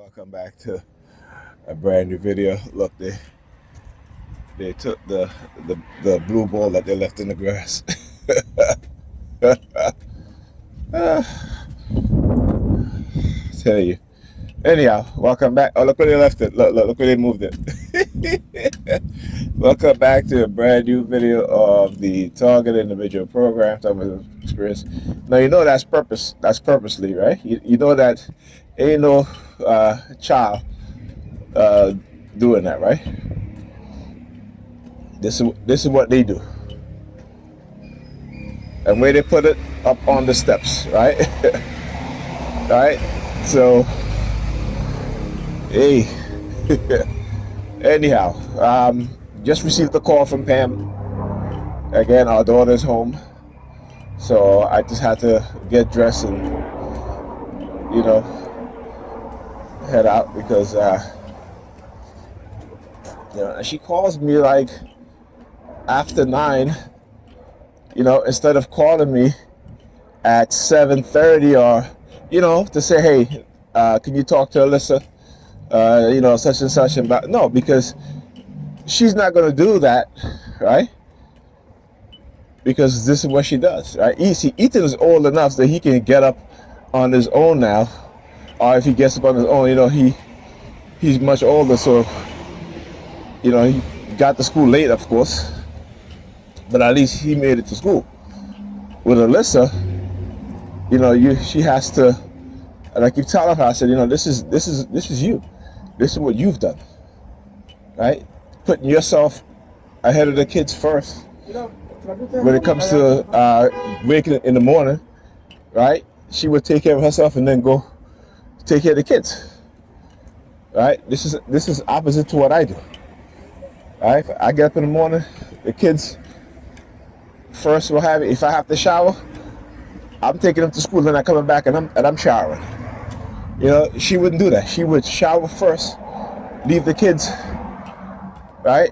Welcome back to a brand new video. Look, they took the blue ball that they left in the grass. Tell you. Anyhow, welcome back. Oh, look where they left it. Look where they moved it. Welcome back to a brand new video of the Target Individual Program, Target Experience. Now, you know that's purpose. That's purposely, right? You know that ain't no child doing that, right? This is what they do, and where they put it up on the steps, right? Right. So, hey. Anyhow, just received a call from Pam. Again, our daughter's home, so I just had to get dressed and head out because and she calls me like after 9, instead of calling me at 7:30 or to say, hey, can you talk to Alyssa, such and such, and no, because she's not going to do that, right? Because this is what she does, right? Ethan is old enough that he can get up on his own now, or if he gets up on his own, he's much older, so he got to school late, of course, but at least he made it to school. With Alyssa, she has to, and I keep telling her, I said, this is you, this is what you've done, right? Putting yourself ahead of the kids first when it comes to waking in the morning, right? She would take care of herself and then go take care of the kids, right? This is opposite to what I do. Right? I get up in the morning, the kids first will have it. If I have to shower, I'm taking them to school, then I'm coming back and I'm showering. She wouldn't do that. She would shower first, leave the kids, right?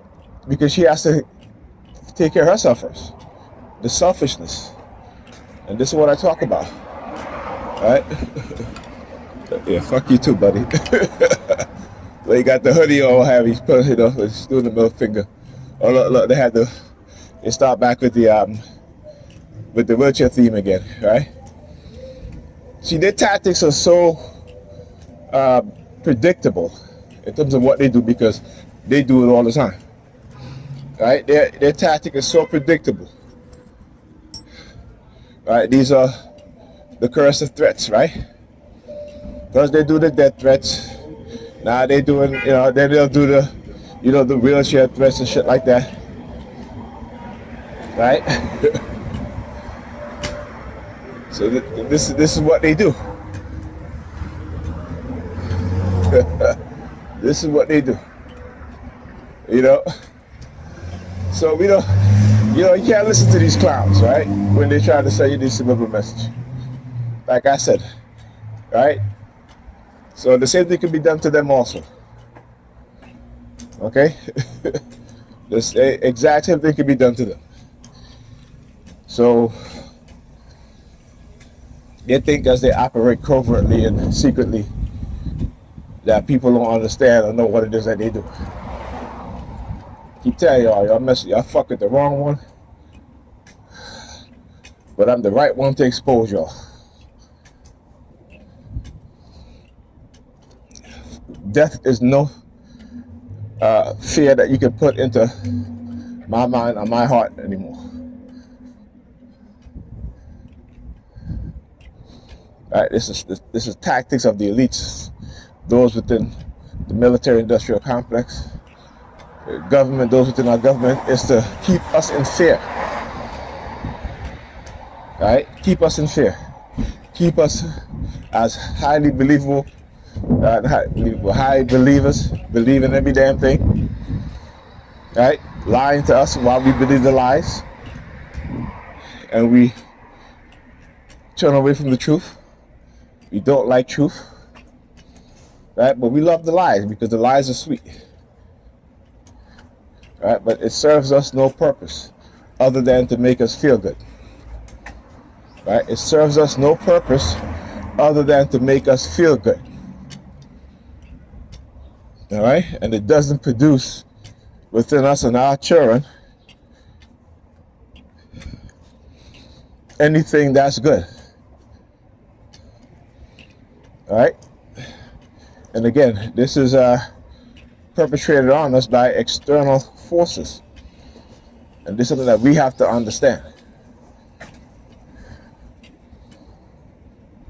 Because she has to take care of herself first. The selfishness. And this is what I talk about. Right? Yeah, fuck you too, buddy. They got the hoodie on, heavy, he's doing the middle finger. Oh, look, they start back with the wheelchair theme again, right? See, their tactics are so predictable in terms of what they do because they do it all the time, right? Their tactic is so predictable, right? These are the coercive threats, right? Because they do the death threats. Now they doing, then they'll do the, the wheelchair threats and shit like that, right? So this is what they do. This is what they do. So we don't, you can't listen to these clowns, right? When they try to sell you this subliminal message. Like I said, right? So the same thing can be done to them also. Okay? The exact same thing can be done to them. So they think as they operate covertly and secretly that people don't understand or know what it is that they do. Keep telling y'all fuck with the wrong one. But I'm the right one to expose y'all. Death is no fear that you can put into my mind or my heart anymore. Right? This is tactics of the elites, those within the military-industrial complex, the government, those within our government, is to keep us in fear. Right? Keep us in fear. Keep us as highly believable. High believers, believe in every damn thing, right? Lying to us while we believe the lies, and we turn away from the truth. We don't like truth, right? But we love the lies because the lies are sweet, right? But it serves us no purpose other than to make us feel good, right? It serves us no purpose other than to make us feel good. all right, and it doesn't produce within us and our children anything that's good, all right. And again, this is perpetrated on us by external forces, and this is something that we have to understand.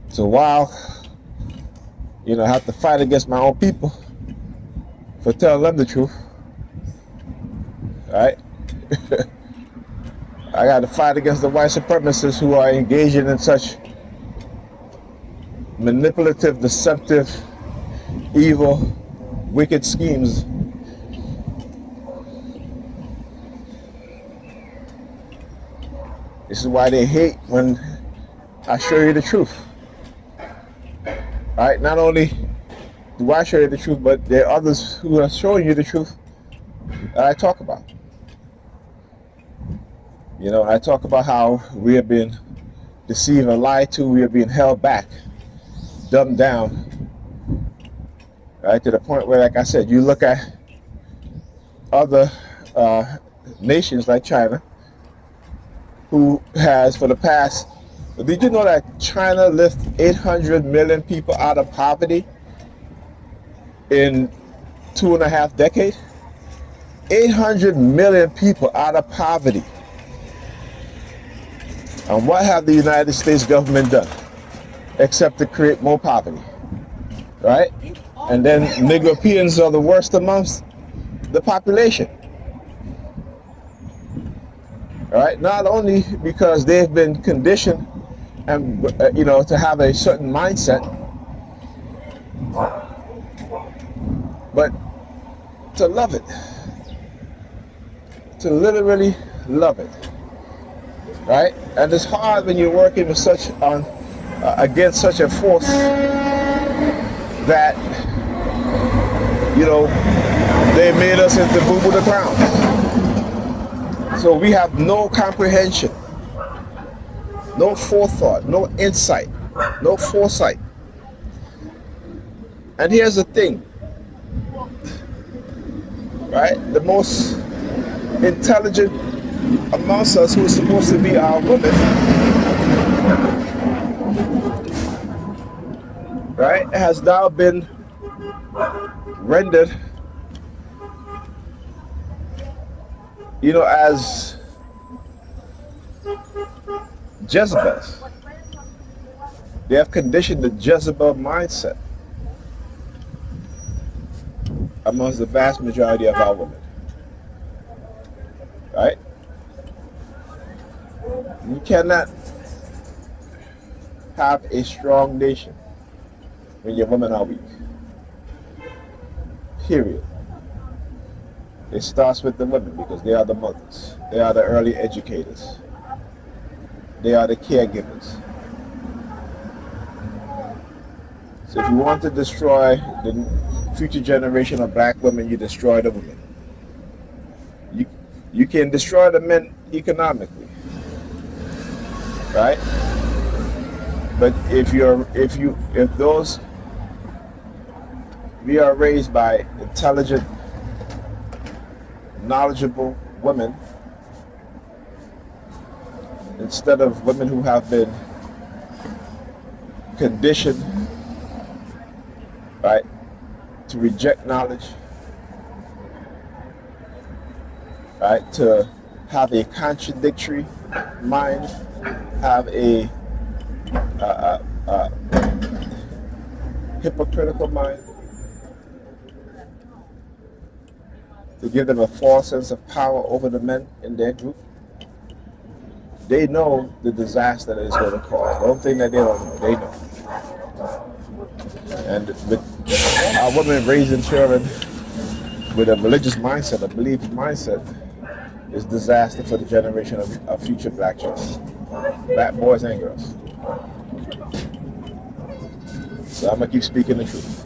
So while I have to fight against my own people for telling them the truth, right? I got to fight against the white supremacists who are engaging in such manipulative, deceptive, evil, wicked schemes. This is why they hate when I show you the truth. All right, not only do I show you the truth, but there are others who are showing you the truth that I talk about. I talk about how we have been deceived and lied to, we are being held back, dumbed down, right, to the point where, like I said, you look at other nations like China, who has for the past, did you know that China lifted 800 million people out of poverty in 2.5 decades? 800 million people out of poverty. And what have the United States government done except to create more poverty, right? And then Negropeans are the worst amongst the population, all right? Not only because they've been conditioned and to have a certain mindset, but to love it, to literally love it, right? And it's hard when you're working with against such a force that they made us into boo-boo the clown. So we have no comprehension, no forethought, no insight, no foresight. And here's the thing, right? The most intelligent amongst us, who is supposed to be our women, right, has now been rendered, as Jezebels. They have conditioned the Jezebel mindset amongst the vast majority of our women, right? You cannot have a strong nation when your women are weak. Period. It starts with the women because they are the mothers. They are the early educators. They are the caregivers. So if you want to destroy the future generation of black women, you destroy the women. You can destroy the men economically, right? But if we are raised by intelligent, knowledgeable women instead of women who have been conditioned, right, to reject knowledge, right, to have a contradictory mind, have a hypocritical mind, to give them a false sense of power over the men in their group. They know the disaster that it's going to cause. Don't think that they don't know. They know. And with our women raising children with a religious mindset, a belief mindset, is disaster for the generation of future black children, black boys and girls. So I'm going to keep speaking the truth.